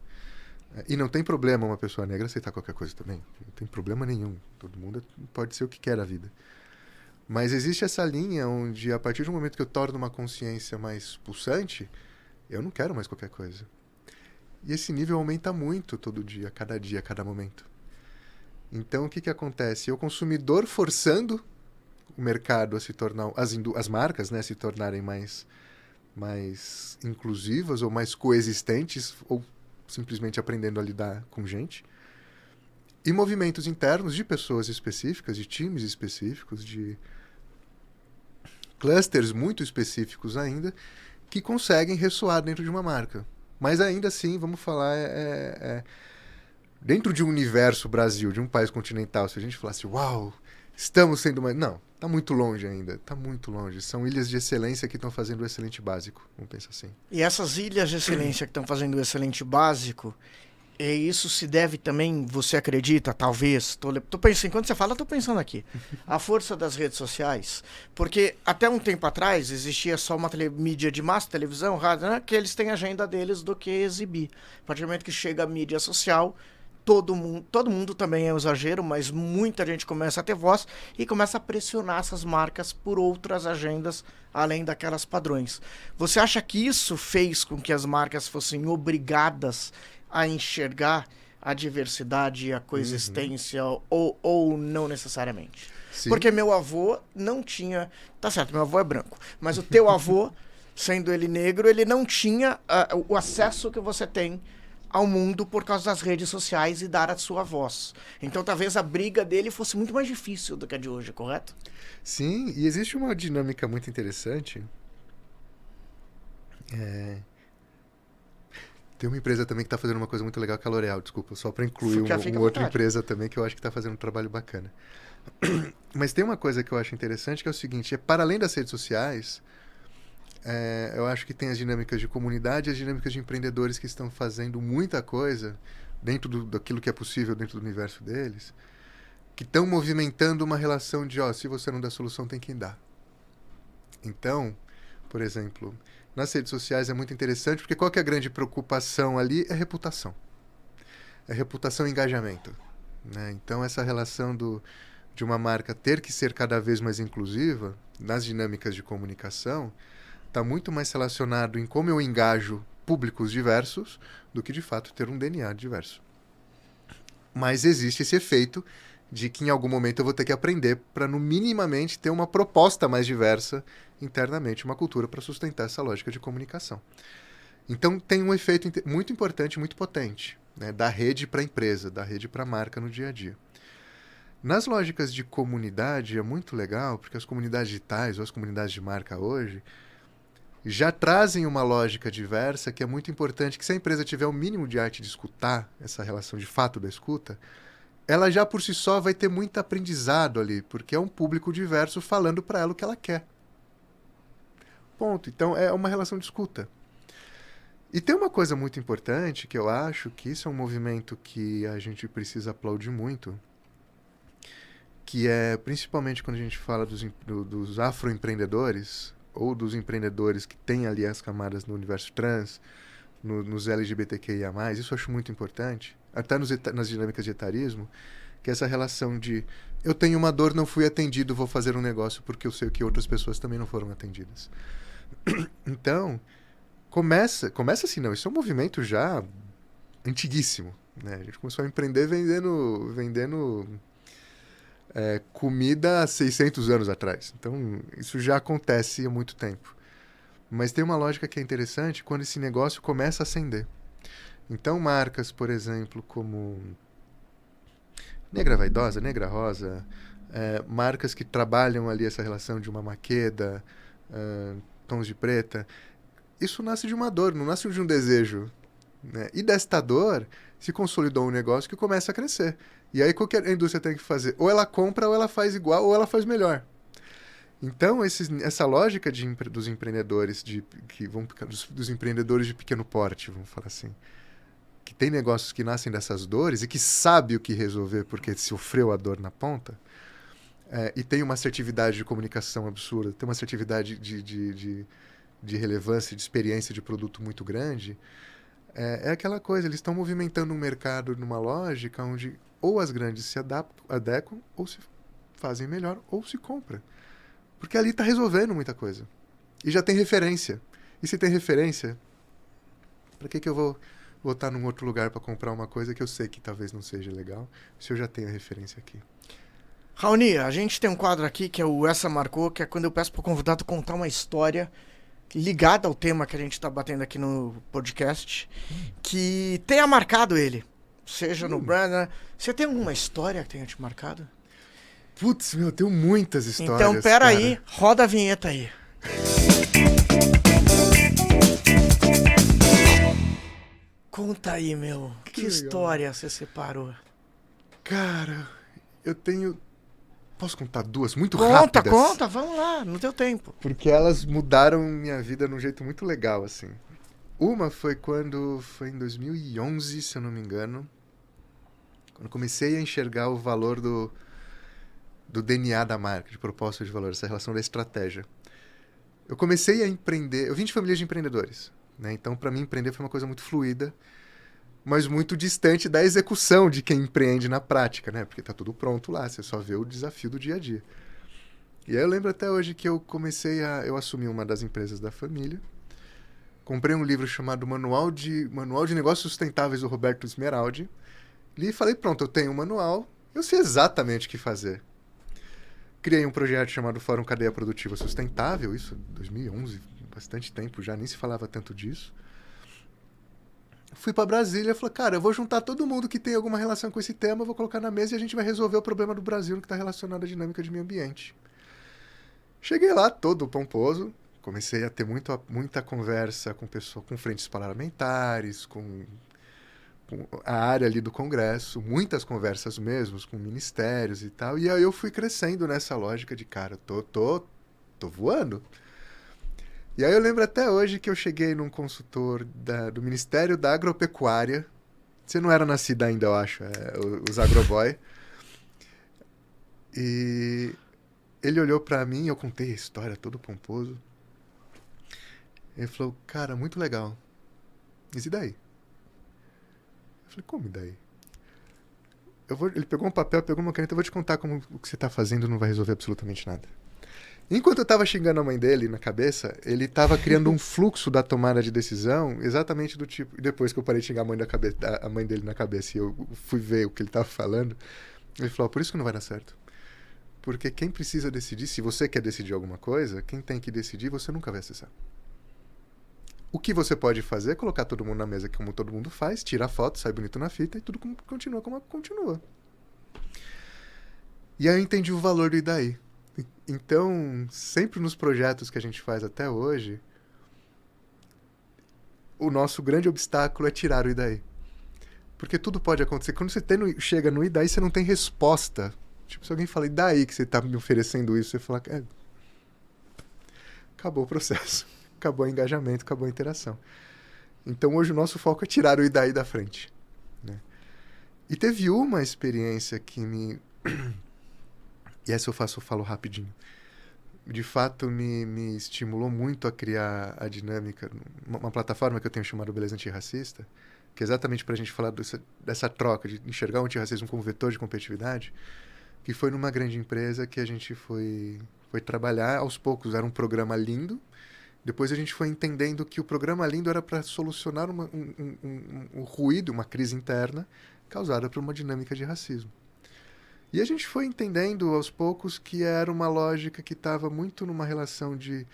E não tem problema uma pessoa negra aceitar qualquer coisa também. Não tem problema nenhum. Todo mundo pode ser o que quer a vida. Mas existe essa linha onde, a partir do momento que eu torno uma consciência mais pulsante, eu não quero mais qualquer coisa. E esse nível aumenta muito todo dia, a cada momento. Então, o que acontece? O consumidor forçando o mercado a se tornar... As marcas, né, se tornarem mais inclusivas ou mais coexistentes, ou simplesmente aprendendo a lidar com gente. e movimentos internos de pessoas específicas, de times específicos, de clusters muito específicos ainda, que conseguem ressoar dentro de uma marca. Mas ainda assim, vamos falar, dentro de um universo Brasil, de um país continental, se a gente falasse, uau, estamos sendo mais... Não, está muito longe ainda, está muito longe. São ilhas de excelência que estão fazendo o excelente básico, vamos pensar assim. E essas ilhas de excelência que estão fazendo o excelente básico, isso se deve também, você acredita, talvez, tô pensando, enquanto você fala, eu tô pensando aqui, a força das redes sociais, porque até um tempo atrás existia só uma mídia de massa, televisão, rádio, né, que eles têm agenda deles do que exibir. A partir do momento que chega a mídia social, todo mundo também é um exagero, mas muita gente começa a ter voz e começa a pressionar essas marcas por outras agendas, além daquelas padrões. Você acha que isso fez com que as marcas fossem obrigadas a enxergar a diversidade e a coexistência, ou não necessariamente? Sim. Porque meu avô não tinha... Tá certo, meu avô é branco, mas o teu avô, sendo ele negro, ele não tinha o acesso que você tem ao mundo por causa das redes sociais e dar a sua voz. Então talvez a briga dele fosse muito mais difícil do que a de hoje, correto? Sim, e existe uma dinâmica muito interessante. Tem uma empresa também que está fazendo uma coisa muito legal, que é a L'Oréal, desculpa, só para incluir uma outra empresa também que eu acho que está fazendo um trabalho bacana. Mas tem uma coisa que eu acho interessante, que é o seguinte, para além das redes sociais, eu acho que tem as dinâmicas de comunidade e as dinâmicas de empreendedores que estão fazendo muita coisa dentro daquilo que é possível dentro do universo deles, que estão movimentando uma relação de, se você não dá solução, tem quem dá. Então, por exemplo, nas redes sociais é muito interessante, porque qual que é a grande preocupação ali? É reputação. É reputação e engajamento. Né? Então, essa relação de uma marca ter que ser cada vez mais inclusiva nas dinâmicas de comunicação está muito mais relacionado em como eu engajo públicos diversos do que, de fato, ter um DNA diverso. Mas existe esse efeito de que em algum momento eu vou ter que aprender para, no minimamente, ter uma proposta mais diversa internamente, uma cultura para sustentar essa lógica de comunicação. Então, tem um efeito muito importante, muito potente, né, da rede para a empresa, da rede para a marca no dia a dia. Nas lógicas de comunidade, é muito legal, porque as comunidades digitais ou as comunidades de marca hoje já trazem uma lógica diversa que é muito importante, que se a empresa tiver o mínimo de arte de escutar, essa relação de fato da escuta, ela já por si só vai ter muito aprendizado ali, porque é um público diverso falando para ela o que ela quer. Ponto. Então é uma relação de escuta. E tem uma coisa muito importante, que eu acho que isso é um movimento que a gente precisa aplaudir muito, que é principalmente quando a gente fala dos afroempreendedores, ou dos empreendedores que têm ali as camadas no universo trans, nos LGBTQIA+, isso eu acho muito importante, até nas dinâmicas de etarismo, que é essa relação de eu tenho uma dor, não fui atendido, vou fazer um negócio porque eu sei que outras pessoas também não foram atendidas. Então, começa assim, não, isso é um movimento já antiguíssimo, né? A gente começou a empreender vendendo comida há 600 anos atrás. Então, isso já acontece há muito tempo. Mas tem uma lógica que é interessante quando esse negócio começa a ascender. Então, marcas, por exemplo, como Negra Vaidosa, Negra Rosa, marcas que trabalham ali essa relação de uma Makeda, Tons de Preta, isso nasce de uma dor, não nasce de um desejo. Né? E desta dor se consolidou um negócio que começa a crescer. E aí o que a indústria tem que fazer? Ou ela compra, ou ela faz igual, ou ela faz melhor. Então, essa lógica dos empreendedores dos empreendedores de pequeno porte, vamos falar assim, que tem negócios que nascem dessas dores e que sabe o que resolver porque sofreu a dor na ponta, e tem uma assertividade de comunicação absurda, tem uma assertividade de relevância, de experiência de produto muito grande, é aquela coisa, eles estão movimentando um mercado numa lógica onde ou as grandes se adequam, ou se fazem melhor, ou se compra. Porque ali está resolvendo muita coisa. E já tem referência. E se tem referência, para que eu vou estar num outro lugar para comprar uma coisa que eu sei que talvez não seja legal, se eu já tenho a referência aqui? Raoni, a gente tem um quadro aqui que é o Essa Marcou, que é quando eu peço para o convidado contar uma história ligada ao tema que a gente está batendo aqui no podcast, que tenha marcado ele. seja no brand, né? Você tem alguma história que tenha te marcado? Putz, meu, eu tenho muitas histórias, Então, pera cara. aí, roda a vinheta aí. Conta aí, meu. Que legal. história você separou? Cara, eu tenho... Posso contar duas muito Conta, rápidas? conta, vamos lá, no teu tempo. Porque elas mudaram minha vida de um jeito muito legal, assim. Uma foi quando... Foi em 2011, se eu não me engano. Quando comecei a enxergar o valor do DNA da marca, de proposta de valor, essa relação da estratégia. Eu comecei a empreender... Eu vim de família de empreendedores, né? Então, para mim, empreender foi uma coisa muito fluida, mas muito distante da execução de quem empreende na prática, né? Porque tá tudo pronto lá, você só vê o desafio do dia a dia. E aí eu lembro até hoje que eu eu assumi uma das empresas da família, comprei um livro chamado Manual de Negócios Sustentáveis do Roberto Esmeraldi, li e falei, pronto, eu tenho um manual, eu sei exatamente o que fazer. Criei um projeto chamado Fórum Cadeia Produtiva Sustentável, isso em 2011, bastante tempo já, nem se falava tanto disso. Fui para Brasília e falei, cara, eu vou juntar todo mundo que tem alguma relação com esse tema, vou colocar na mesa e a gente vai resolver o problema do Brasil que está relacionado à dinâmica de meio ambiente. Cheguei lá todo pomposo, comecei a ter muita conversa com frentes parlamentares, com a área ali do Congresso, muitas conversas mesmo, com ministérios e tal, e aí eu fui crescendo nessa lógica de, cara, tô voando. E aí eu lembro até hoje que eu cheguei num consultor do Ministério da Agropecuária. Você não era nascida ainda, eu acho, os agroboy. E ele olhou pra mim, eu contei a história todo pomposo. Ele falou, cara, muito legal. Mas e daí? Eu falei, como e daí? Ele pegou um papel, pegou uma caneta, eu vou te contar como o que você tá fazendo não vai resolver absolutamente nada. Enquanto eu tava xingando a mãe dele na cabeça, ele tava criando um fluxo da tomada de decisão exatamente do tipo... E depois que eu parei de xingar a mãe dele na cabeça e eu fui ver o que ele tava falando, ele falou, por isso que não vai dar certo. Porque quem precisa decidir, se você quer decidir alguma coisa, quem tem que decidir, você nunca vai acessar. O que você pode fazer é colocar todo mundo na mesa como todo mundo faz, tira a foto, sai bonito na fita e tudo continua como continua. E aí eu entendi o valor do Idaí. Então, sempre nos projetos que a gente faz até hoje, o nosso grande obstáculo é tirar o Idaí. Porque tudo pode acontecer. Quando você chega no Idaí, você não tem resposta. Tipo, se alguém fala, e daí que você está me oferecendo isso? Você fala, acabou o processo. Acabou o engajamento, acabou a interação. Então, hoje o nosso foco é tirar o Idaí da frente, né? E teve uma experiência que me... E essa eu falo rapidinho. De fato, me estimulou muito a criar a dinâmica, uma plataforma que eu tenho chamada Beleza Antirracista, que é exatamente para a gente falar dessa troca, de enxergar o antirracismo como vetor de competitividade, que foi numa grande empresa que a gente foi trabalhar aos poucos. Era um programa lindo. Depois a gente foi entendendo que o programa lindo era para solucionar um ruído, uma crise interna causada por uma dinâmica de racismo. E a gente foi entendendo aos poucos que era uma lógica que estava muito numa relação de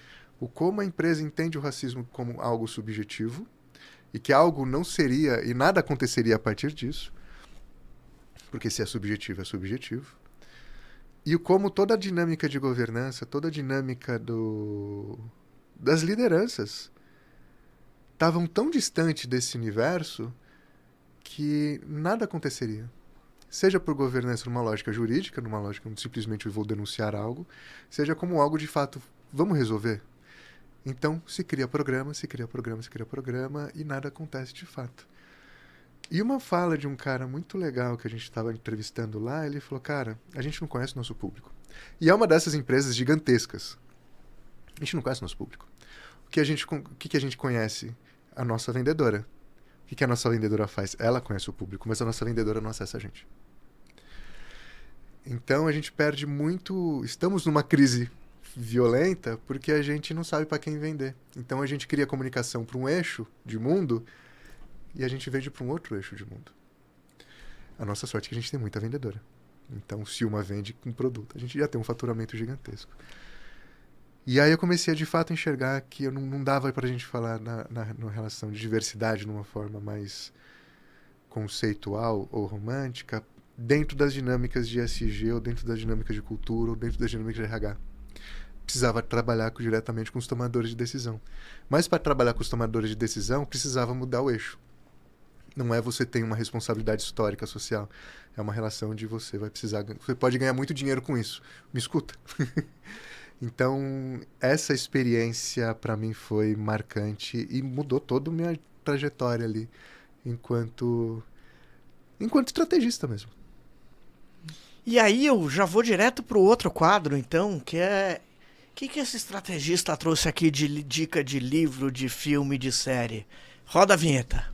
como a empresa entende o racismo como algo subjetivo e que algo não seria e nada aconteceria a partir disso, porque se é subjetivo, é subjetivo. E como toda a dinâmica de governança, toda a dinâmica das lideranças estavam tão distante desse universo que nada aconteceria. Seja por governança numa lógica jurídica, numa lógica onde simplesmente eu vou denunciar algo, seja como algo de fato, vamos resolver? Então, se cria programa e nada acontece de fato. E uma fala de um cara muito legal que a gente estava entrevistando lá, ele falou, cara, a gente não conhece o nosso público. E é uma dessas empresas gigantescas. A gente não conhece o nosso público. O que a gente conhece? A nossa vendedora. O que a nossa vendedora faz? Ela conhece o público, mas a nossa vendedora não acessa a gente. Então a gente perde muito... Estamos numa crise violenta porque a gente não sabe para quem vender. Então a gente cria comunicação para um eixo de mundo e a gente vende para um outro eixo de mundo. A nossa sorte é que a gente tem muita vendedora. Então se uma vende com produto, a gente já tem um faturamento gigantesco. E aí eu comecei a de fato enxergar que não dava para a gente falar na relação de diversidade numa forma mais conceitual ou romântica dentro das dinâmicas de SG, ou dentro das dinâmicas de cultura, ou dentro das dinâmicas de RH. Precisava trabalhar diretamente com os tomadores de decisão. Mas para trabalhar com os tomadores de decisão, precisava mudar o eixo. Não é você tem uma responsabilidade histórica social. É uma relação de você vai precisar... Você pode ganhar muito dinheiro com isso. Me escuta. Então, essa experiência para mim foi marcante e mudou toda a minha trajetória ali enquanto estrategista mesmo. E aí eu já vou direto pro outro quadro, então, que é... O que esse estrategista trouxe aqui de dica de livro, de filme, de série? Roda a vinheta.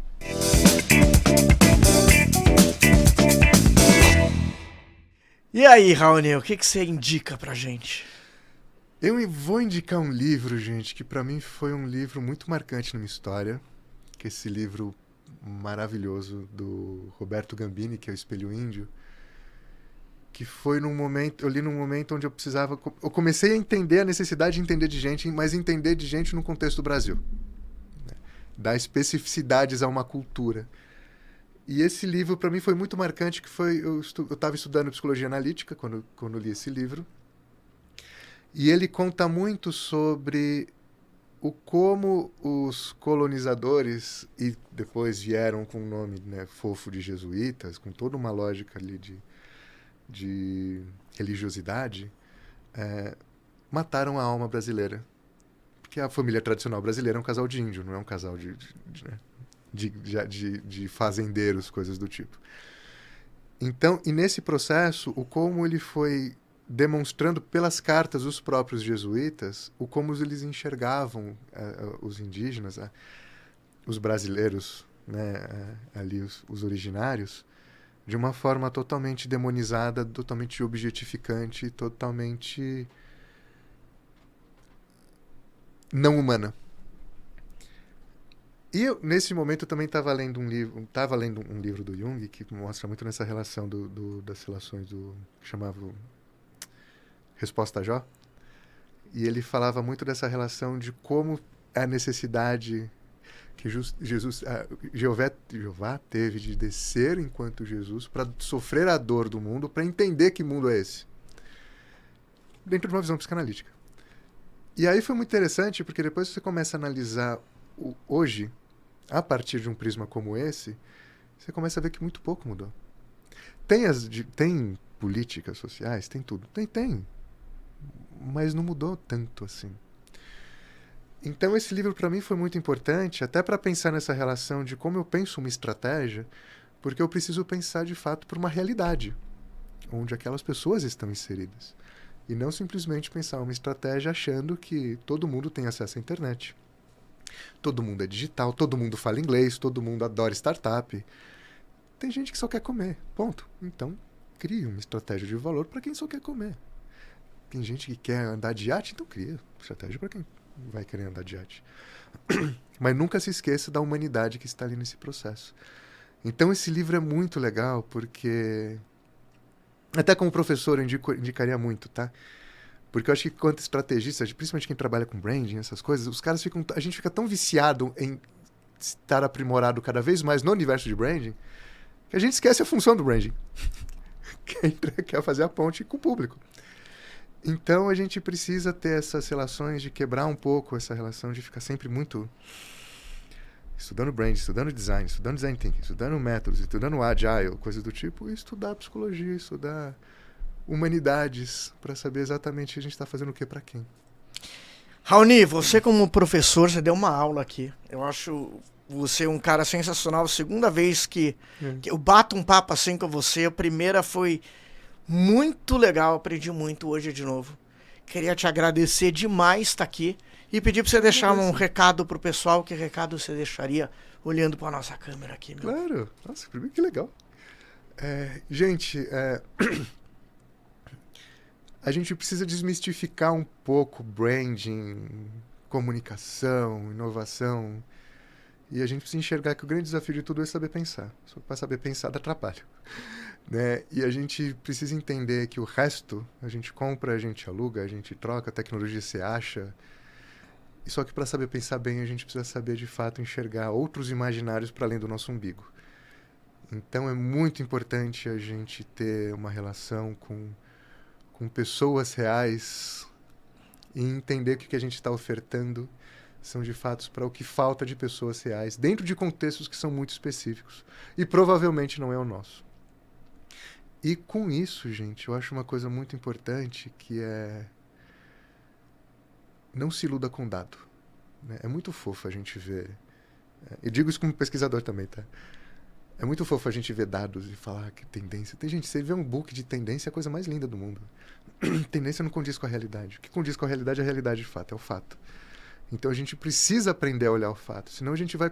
E aí, Raoni, o que você indica pra gente? Eu vou indicar um livro, gente, que pra mim foi um livro muito marcante na minha história, que é esse livro maravilhoso do Roberto Gambini, que é o Espelho Índio, que foi num momento, eu li num momento onde eu comecei a entender a necessidade de entender de gente, mas entender de gente no contexto do Brasil, né? Dar especificidades a uma cultura. E esse livro para mim foi muito marcante, que foi eu estava estudando psicologia analítica quando li esse livro. E ele conta muito sobre como os colonizadores, e depois vieram com o nome, né, fofo de jesuítas, com toda uma lógica ali de religiosidade, mataram a alma brasileira. Porque a família tradicional brasileira é um casal de índio, não é um casal de fazendeiros, coisas do tipo. Então, e nesse processo, como ele foi demonstrando pelas cartas dos próprios jesuítas como eles enxergavam os indígenas, os brasileiros, né, ali os originários, de uma forma totalmente demonizada, totalmente objetificante, totalmente não humana. E eu, nesse momento, eu também estava lendo um livro do Jung, que mostra muito nessa relação das relações que chamava Resposta a Jó. E ele falava muito dessa relação de como a necessidade que Jeová teve de descer enquanto Jesus para sofrer a dor do mundo, para entender que mundo é esse, dentro de uma visão psicanalítica. E aí foi muito interessante, porque depois você começa a analisar hoje, a partir de um prisma como esse, você começa a ver que muito pouco mudou. Tem políticas sociais, tem tudo, tem, mas não mudou tanto assim. Então esse livro para mim foi muito importante, até para pensar nessa relação de como eu penso uma estratégia, porque eu preciso pensar de fato por uma realidade, onde aquelas pessoas estão inseridas. E não simplesmente pensar uma estratégia achando que todo mundo tem acesso à internet. Todo mundo é digital, todo mundo fala inglês, todo mundo adora startup. Tem gente que só quer comer, ponto. Então, crie uma estratégia de valor para quem só quer comer. Tem gente que quer andar de iate, então cria estratégia para quem vai querer andar de iate. Mas nunca se esqueça da humanidade que está ali nesse processo. Então esse livro é muito legal, porque até como professor eu indicaria muito, tá? Porque eu acho que quanto estrategista, principalmente quem trabalha com branding, essas coisas, a gente fica tão viciado em estar aprimorado cada vez mais no universo de branding, que a gente esquece a função do branding. Quer fazer a ponte com o público. Então a gente precisa ter essas relações de quebrar um pouco essa relação de ficar sempre muito estudando brand, estudando design thinking, estudando métodos, estudando agile, coisas do tipo, e estudar psicologia, estudar humanidades, para saber exatamente a gente está fazendo o que para quem. Raoni, você como professor, você deu uma aula aqui. Eu acho você um cara sensacional. Segunda vez que eu bato um papo assim com você. A primeira foi muito legal, aprendi muito hoje de novo. Queria te agradecer demais estar aqui e pedir para você deixar um recado pro pessoal. Que recado você deixaria olhando para nossa câmera aqui? Meu? Claro, nossa, primeiro que legal. Gente, a gente precisa desmistificar um pouco branding, comunicação, inovação, e a gente precisa enxergar que o grande desafio de tudo é saber pensar. Só para saber pensar dá trabalho. Né? E a gente precisa entender que o resto, a gente compra, a gente aluga, a gente troca, a tecnologia se acha. E só que para saber pensar bem, a gente precisa saber de fato enxergar outros imaginários para além do nosso umbigo. Então é muito importante a gente ter uma relação com pessoas reais e entender que o que a gente está ofertando são de fato para o que falta de pessoas reais, dentro de contextos que são muito específicos. E provavelmente não é o nosso. E com isso, gente, eu acho uma coisa muito importante que é não se iluda com dado. Né? É muito fofo a gente ver... Eu digo isso como pesquisador também, tá? É muito fofo a gente ver dados e falar que tendência... Tem gente, você vê um book de tendência, é a coisa mais linda do mundo. Tendência não condiz com a realidade. O que condiz com a realidade é a realidade de fato, é o fato. Então a gente precisa aprender a olhar o fato. Senão a gente vai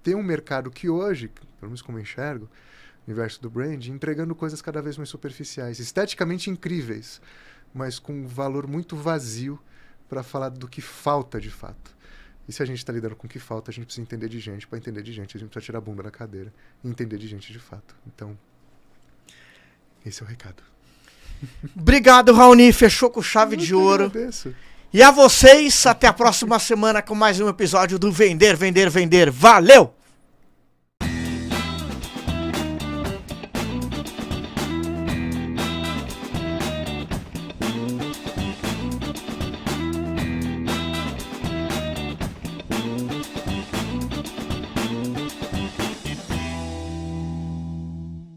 ter um mercado que hoje, pelo menos como eu enxergo, o universo do brand, entregando coisas cada vez mais superficiais, esteticamente incríveis, mas com um valor muito vazio para falar do que falta de fato. E se a gente está lidando com o que falta, a gente precisa entender de gente. Para entender de gente, a gente precisa tirar a bunda da cadeira e entender de gente de fato. Então, esse é o recado. Obrigado, Raoni. Fechou com chave de ouro. Agradeço. E a vocês, até a próxima semana com mais um episódio do Vender, Vender, Vender. Valeu!